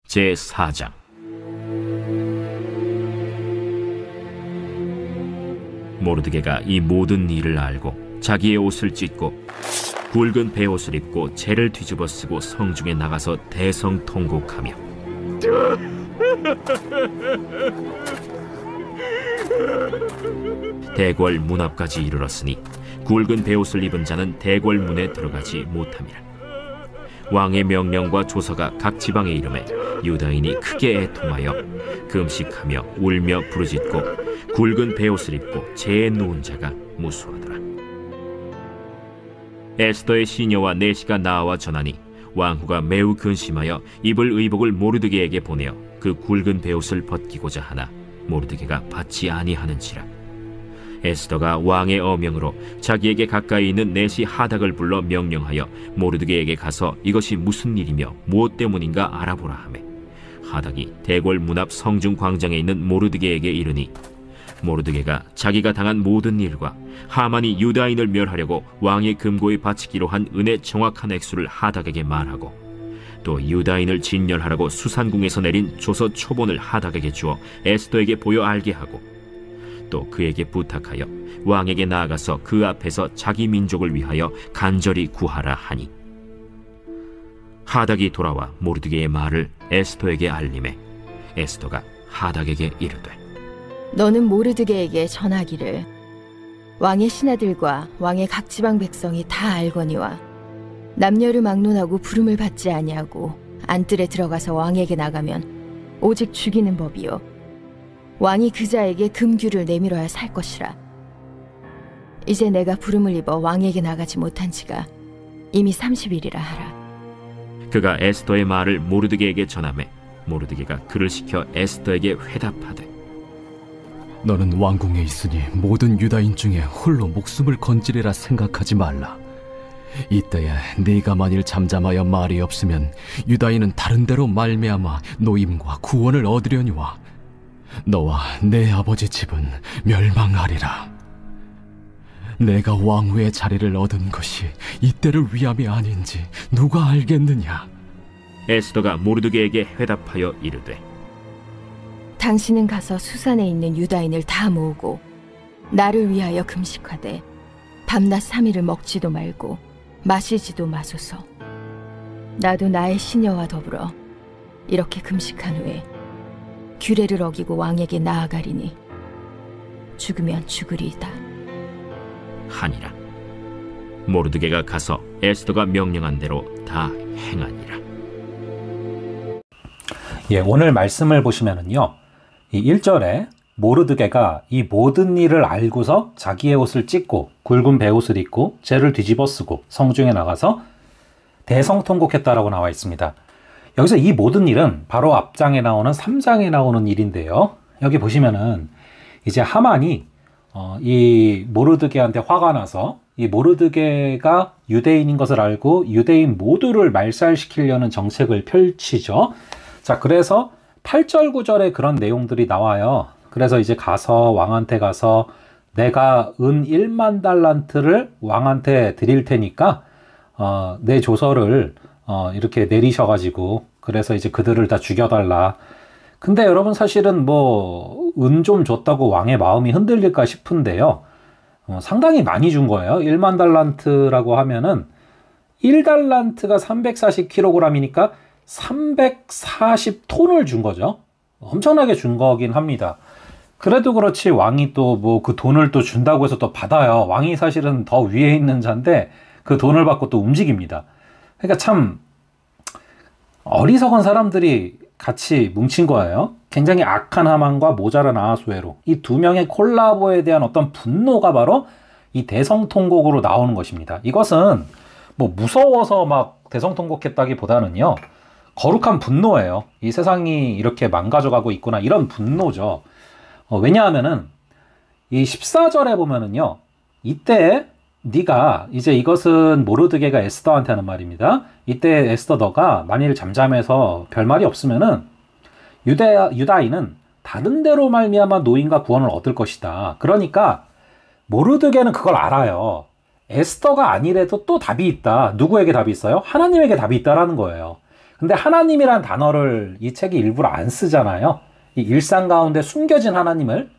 제4장. 모르드게가 이 모든 일을 알고 자기의 옷을 찢고 굵은 베옷을 입고 재를 뒤집어 쓰고 성중에 나가서 대성통곡하며 대궐 문 앞까지 이르렀으니 굵은 베옷을 입은 자는 대궐 문에 들어가지 못함이라. 왕의 명령과 조서가 각 지방에 이르매 유다인이 크게 애통하여 금식하며 울며 부르짖고 굵은 베옷을 입고 재에 누운 자가 무수하더라. 에스더의 시녀와 내시가 나와 전하니 왕후가 매우 근심하여 입을 의복을 모르드게에게 보내어 그 굵은 베옷을 벗기고자 하나 모르드게가 받지 아니하는지라. 에스더가 왕의 어명으로 자기에게 가까이 있는 내시 하닥을 불러 명령하여 모르드게에게 가서 이것이 무슨 일이며 무엇 때문인가 알아보라 하매 하닥이 대궐 문 앞 성중 광장에 있는 모르드게에게 이르니 모르드게가 자기가 당한 모든 일과 하만이 유다인을 멸하려고 왕의 금고에 바치기로 한 은의 정확한 액수를 하닥에게 말하고 또 유다인을 진멸하라고 수산궁에서 내린 조서 초본을 하닥에게 주어 에스더에게 보여 알게 하고 또 그에게 부탁하여 왕에게 나아가서 그 앞에서 자기 민족을 위하여 간절히 구하라 하니 하닥이 돌아와 모르드게의 말을 에스더에게 알림해 에스더가 하닥에게 이르되 너는 모르드게에게 전하기를 왕의 신하들과 왕의 각 지방 백성이 다 알거니와 남녀를 막론하고 부름을 받지 아니하고 안뜰에 들어가서 왕에게 나가면 오직 죽이는 법이요 왕이 그 자에게 금규를 내밀어야 살 것이라. 이제 내가 부름을 입어 왕에게 나가지 못한 지가 이미 30일이라 하라. 그가 에스더의 말을 모르드게에게 전하매 모르드게가 그를 시켜 에스더에게 회답하되 너는 왕궁에 있으니 모든 유다인 중에 홀로 목숨을 건지리라 생각하지 말라. 이때에 네가 만일 잠잠하여 말이 없으면 유다인은 다른 데로 말미암아 노임과 구원을 얻으려니와 너와 내 아버지 집은 멸망하리라. 내가 왕후의 자리를 얻은 것이 이때를 위함이 아닌지 누가 알겠느냐. 에스더가 모르드게에게 회답하여 이르되 당신은 가서 수산에 있는 유다인을 다 모으고 나를 위하여 금식하되 밤낮 3일을 먹지도 말고 마시지도 마소서. 나도 나의 시녀와 더불어 이렇게 금식한 후에 규례를 어기고 왕에게 나아가리니 죽으면 죽으리이다 하니라. 모르드게가 가서 에스더가 명령한 대로 다 행하니라. 오늘 말씀을 보시면은요, 이 1절에 모르드게가 이 모든 일을 알고서 자기의 옷을 찢고 굵은 베옷을 입고 재를 뒤집어 쓰고 성중에 나가서 대성통곡했다라고 나와 있습니다. 여기서 이 모든 일은 바로 앞장에 나오는 3장에 나오는 일인데요. 여기 보시면은 이제 하만이 이 모르드게한테 화가 나서 이 모르드게가 유대인인 것을 알고 유대인 모두를 말살시키려는 정책을 펼치죠. 자, 그래서 8절 9절에 그런 내용들이 나와요. 그래서 이제 가서 왕한테 가서 내가 은 1만 달란트를 왕한테 드릴 테니까 내 조서를 이렇게 내리셔가지고 그래서 이제 그들을 다 죽여달라. 근데 여러분 사실은 뭐 은 좀 줬다고 왕의 마음이 흔들릴까 싶은데요. 상당히 많이 준 거예요. 1만 달란트라고 하면은 1달란트가 340kg이니까 340톤을 준 거죠. 엄청나게 준 거긴 합니다. 그래도 그렇지 왕이 또 뭐 그 돈을 또 준다고 해서 또 받아요. 왕이 사실은 더 위에 있는 자인데 그 돈을 받고 또 움직입니다. 그러니까 참 어리석은 사람들이 같이 뭉친 거예요. 굉장히 악한 하만과 모자란 아하수에로 이 두 명의 콜라보에 대한 어떤 분노가 바로 이 대성통곡으로 나오는 것입니다. 이것은 뭐 무서워서 막 대성통곡했다기보다는요, 거룩한 분노예요. 이 세상이 이렇게 망가져가고 있구나, 이런 분노죠. 왜냐하면은 이 14절에 보면은요, 이때 네가 이제 이것은 모르드게가 에스더한테 하는 말입니다. 이때 에스더 너가 만일 잠잠해서 별말이 없으면은 유다인은 다른 데로 말미암아 노임과 구원을 얻을 것이다. 그러니까 모르드게는 그걸 알아요. 에스더가 아니래도 또 답이 있다. 누구에게 답이 있어요? 하나님에게 답이 있다라는 거예요. 근데 하나님이란 단어를 이 책이 일부러 안 쓰잖아요. 이 일상 가운데 숨겨진 하나님을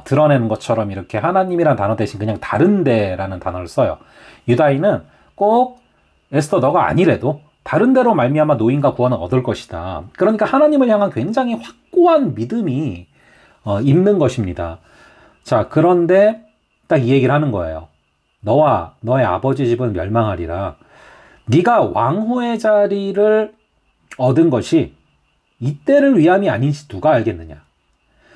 드러내는 것처럼 이렇게 하나님이란 단어 대신 그냥 다른데라는 단어를 써요. 유다인은 꼭 에스더 너가 아니래도 다른 데로 말미암아 노임과 구원을 얻을 것이다. 그러니까 하나님을 향한 굉장히 확고한 믿음이 있는 것입니다. 자, 그런데 딱 이 얘기를 하는 거예요. 너와 너의 아버지 집은 멸망하리라. 네가 왕후의 자리를 얻은 것이 이때를 위함이 아닌지 누가 알겠느냐.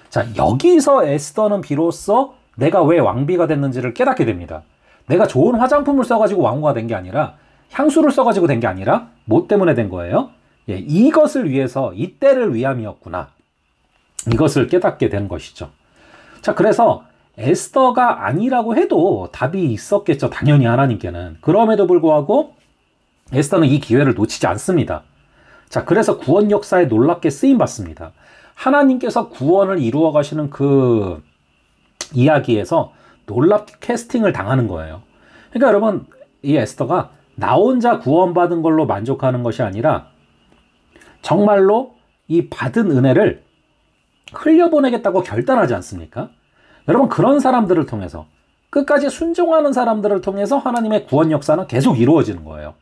자, 여기서 에스더는 비로소 내가 왜 왕비가 됐는지를 깨닫게 됩니다. 내가 좋은 화장품을 써가지고 왕후가 된 게 아니라, 향수를 써가지고 된 게 아니라 뭐 때문에 된 거예요? 예, 이것을 위해서, 이때를 위함이었구나. 이것을 깨닫게 된 것이죠. 자, 그래서 에스더가 아니라고 해도 답이 있었겠죠. 당연히 하나님께는. 그럼에도 불구하고 에스더는 이 기회를 놓치지 않습니다. 자, 그래서 구원 역사에 놀랍게 쓰임받습니다. 하나님께서 구원을 이루어 가시는 그 이야기에서 놀랍게 캐스팅을 당하는 거예요. 그러니까 여러분, 이 에스더가 나 혼자 구원받은 걸로 만족하는 것이 아니라 정말로 이 받은 은혜를 흘려보내겠다고 결단하지 않습니까? 여러분, 그런 사람들을 통해서, 끝까지 순종하는 사람들을 통해서 하나님의 구원 역사는 계속 이루어지는 거예요.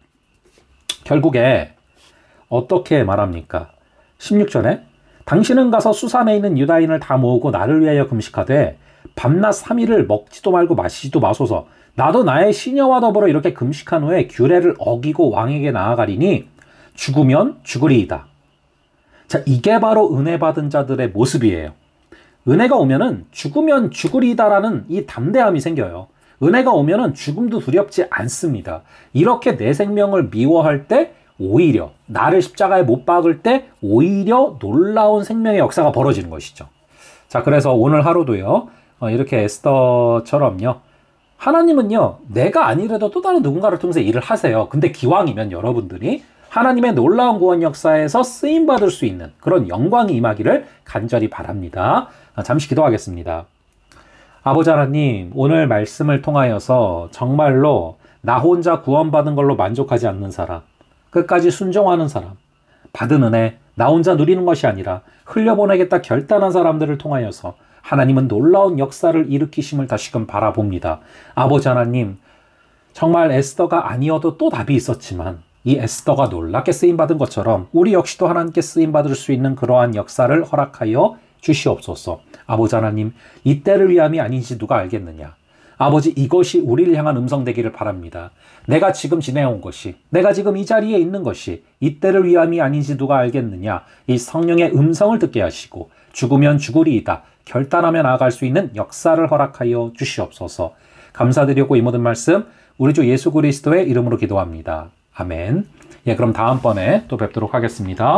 결국에 어떻게 말합니까? 16절에 당신은 가서 수산에 있는 유다인을 다 모으고 나를 위하여 금식하되 밤낮 3일을 먹지도 말고 마시지도 마소서. 나도 나의 시녀와 더불어 이렇게 금식한 후에 규례를 어기고 왕에게 나아가리니 죽으면 죽으리이다. 자, 이게 바로 은혜 받은 자들의 모습이에요. 은혜가 오면은 죽으면 죽으리다라는 이 담대함이 생겨요. 은혜가 오면은 죽음도 두렵지 않습니다. 이렇게 내 생명을 미워할 때 오히려, 나를 십자가에 못 박을 때 오히려 놀라운 생명의 역사가 벌어지는 것이죠. 자, 그래서 오늘 하루도요, 이렇게 에스더처럼요, 하나님은요, 내가 아니래도 또 다른 누군가를 통해서 일을 하세요. 근데 기왕이면 여러분들이 하나님의 놀라운 구원 역사에서 쓰임받을 수 있는 그런 영광이 임하기를 간절히 바랍니다. 잠시 기도하겠습니다. 아버지 하나님, 오늘 말씀을 통하여서 정말로 나 혼자 구원받은 걸로 만족하지 않는 사람, 끝까지 순종하는 사람, 받은 은혜, 나 혼자 누리는 것이 아니라 흘려보내겠다 결단한 사람들을 통하여서 하나님은 놀라운 역사를 일으키심을 다시금 바라봅니다. 아버지 하나님, 정말 에스더가 아니어도 또 답이 있었지만 이 에스더가 놀랍게 쓰임받은 것처럼 우리 역시도 하나님께 쓰임받을 수 있는 그러한 역사를 허락하여 주시옵소서. 아버지 하나님, 이때를 위함이 아닌지 누가 알겠느냐. 아버지, 이것이 우리를 향한 음성 되기를 바랍니다. 내가 지금 지내온 것이, 내가 지금 이 자리에 있는 것이 이때를 위함이 아닌지 누가 알겠느냐. 이 성령의 음성을 듣게 하시고 죽으면 죽으리이다 결단하며 나아갈 수 있는 역사를 허락하여 주시옵소서. 감사드리고 이 모든 말씀 우리 주 예수 그리스도의 이름으로 기도합니다. 아멘. 예, 그럼 다음번에 또 뵙도록 하겠습니다.